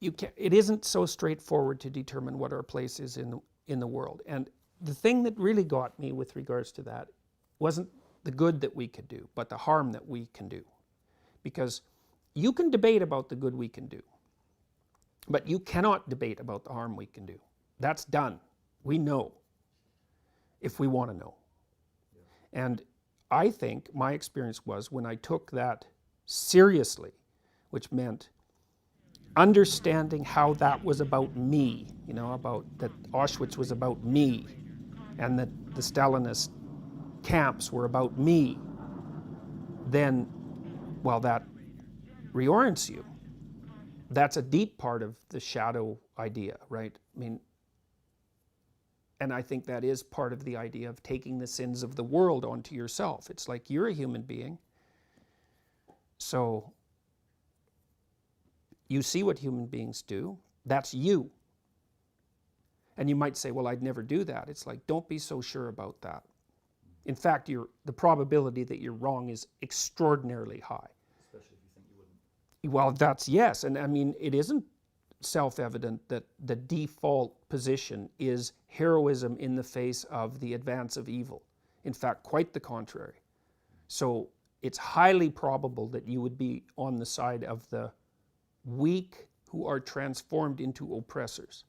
it isn't so straightforward to determine what our place is in the world. And the thing that really got me with regards to that wasn't the good that we could do, but the harm that we can do. Because you can debate about the good we can do, but you cannot debate about the harm we can do. That's done. We know, if we want to know. Yeah. And I think my experience was when I took that seriously, which meant understanding how that was about me, about that Auschwitz was about me, and that the Stalinist camps were about me, then, well, that reorients you. That's a deep part of the shadow idea, right? And I think that is part of the idea of taking the sins of the world onto yourself. It's like you're a human being, so you see what human beings do. That's you. And you might say, well, I'd never do that. It's like, don't be so sure about that. In fact, the probability that you're wrong is extraordinarily high. Especially if you think you wouldn't. Well, that's yes. And it isn't self-evident that the default position is heroism in the face of the advance of evil. In fact, quite the contrary. So it's highly probable that you would be on the side of the weak who are transformed into oppressors.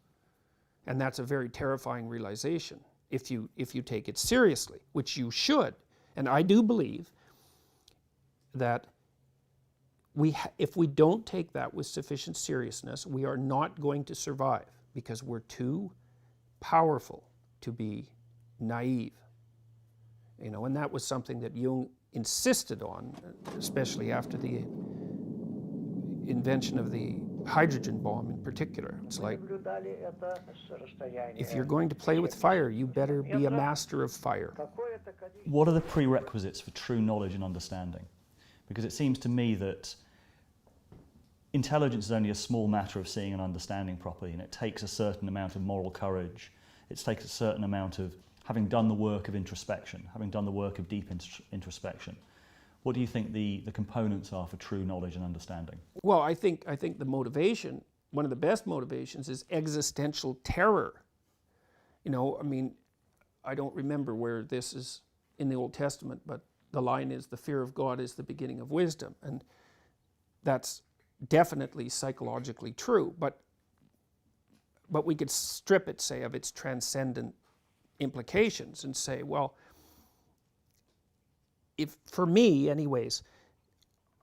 And that's a very terrifying realization if you take it seriously, which you should. And I do believe that if we don't take that with sufficient seriousness, we are not going to survive, because we're too powerful to be naive. And that was something that Jung insisted on, especially after the invention of the hydrogen bomb in particular. It's like, if you're going to play with fire, you better be a master of fire. What are the prerequisites for true knowledge and understanding? Because it seems to me that intelligence is only a small matter of seeing and understanding properly, and it takes a certain amount of moral courage. It takes a certain amount of having done the work of introspection, having done the work of deep introspection. What do you think the components are for true knowledge and understanding? Well, I think the motivation, one of the best motivations, is existential terror. I don't remember where this is in the Old Testament, but the line is, the fear of God is the beginning of wisdom. And that's definitely psychologically true, but we could strip it, say, of its transcendent implications and say, well, for me anyways,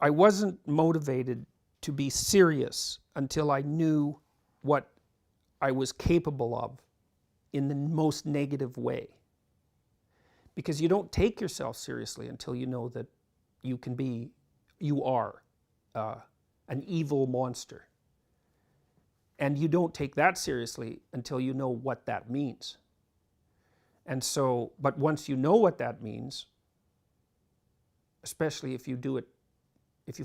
I wasn't motivated to be serious until I knew what I was capable of in the most negative way. Because you don't take yourself seriously until you know that you are an evil monster. And you don't take that seriously until you know what that means. And so, but once you know what that means, especially if you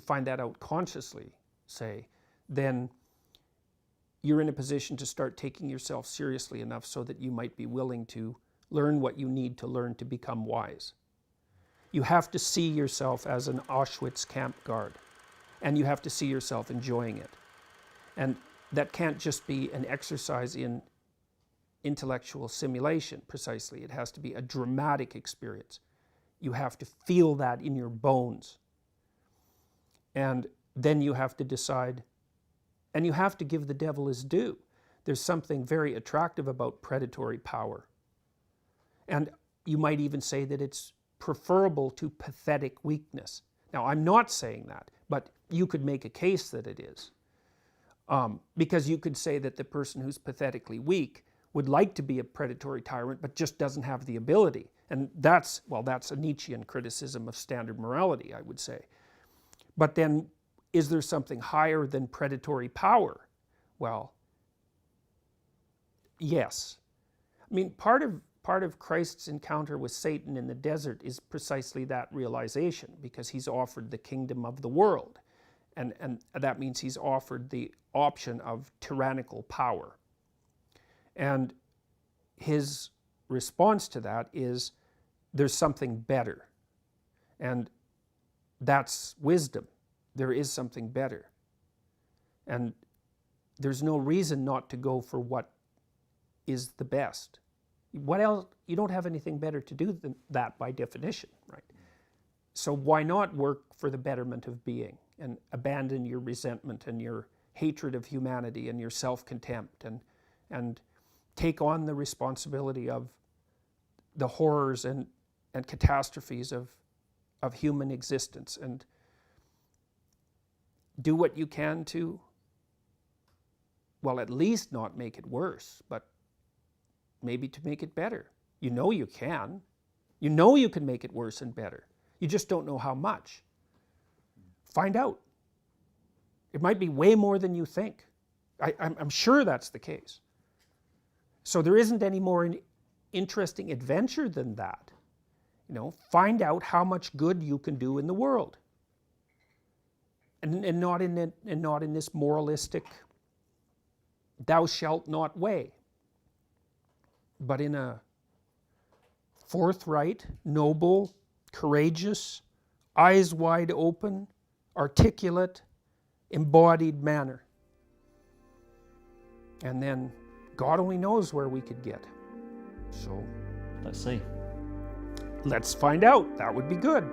find that out consciously, say, then you're in a position to start taking yourself seriously enough so that you might be willing to learn what you need to learn to become wise. You have to see yourself as an Auschwitz camp guard, and you have to see yourself enjoying it. And that can't just be an exercise in intellectual simulation, precisely. It has to be a dramatic experience. You have to feel that in your bones. And then you have to decide, and you have to give the devil his due. There's something very attractive about predatory power. And you might even say that it's preferable to pathetic weakness. Now, I'm not saying that, but you could make a case that it is. Because you could say that the person who's pathetically weak would like to be a predatory tyrant, but just doesn't have the ability. And that's a Nietzschean criticism of standard morality, I would say. But then, is there something higher than predatory power? Well, yes. I mean, part of Christ's encounter with Satan in the desert is precisely that realization, because he's offered the kingdom of the world. And that means he's offered the option of tyrannical power. And his response to that is, there's something better. And that's wisdom. There is something better. And there's no reason not to go for what is the best. What else? You don't have anything better to do than that by definition, right? So why not work for the betterment of being and abandon your resentment and your hatred of humanity and your self-contempt and take on the responsibility of the horrors and catastrophes of human existence, and do what you can to, well, at least not make it worse, but maybe to make it better. You know you can. You know you can make it worse and better. You just don't know how much. Find out. It might be way more than you think. I'm sure that's the case. So there isn't any more interesting adventure than that. You know, find out how much good you can do in the world. And not in this moralistic, thou shalt not way, but in a forthright, noble, courageous, eyes wide open, articulate, embodied manner. And then God only knows where we could get. So Let's see. let's find out. That would be good.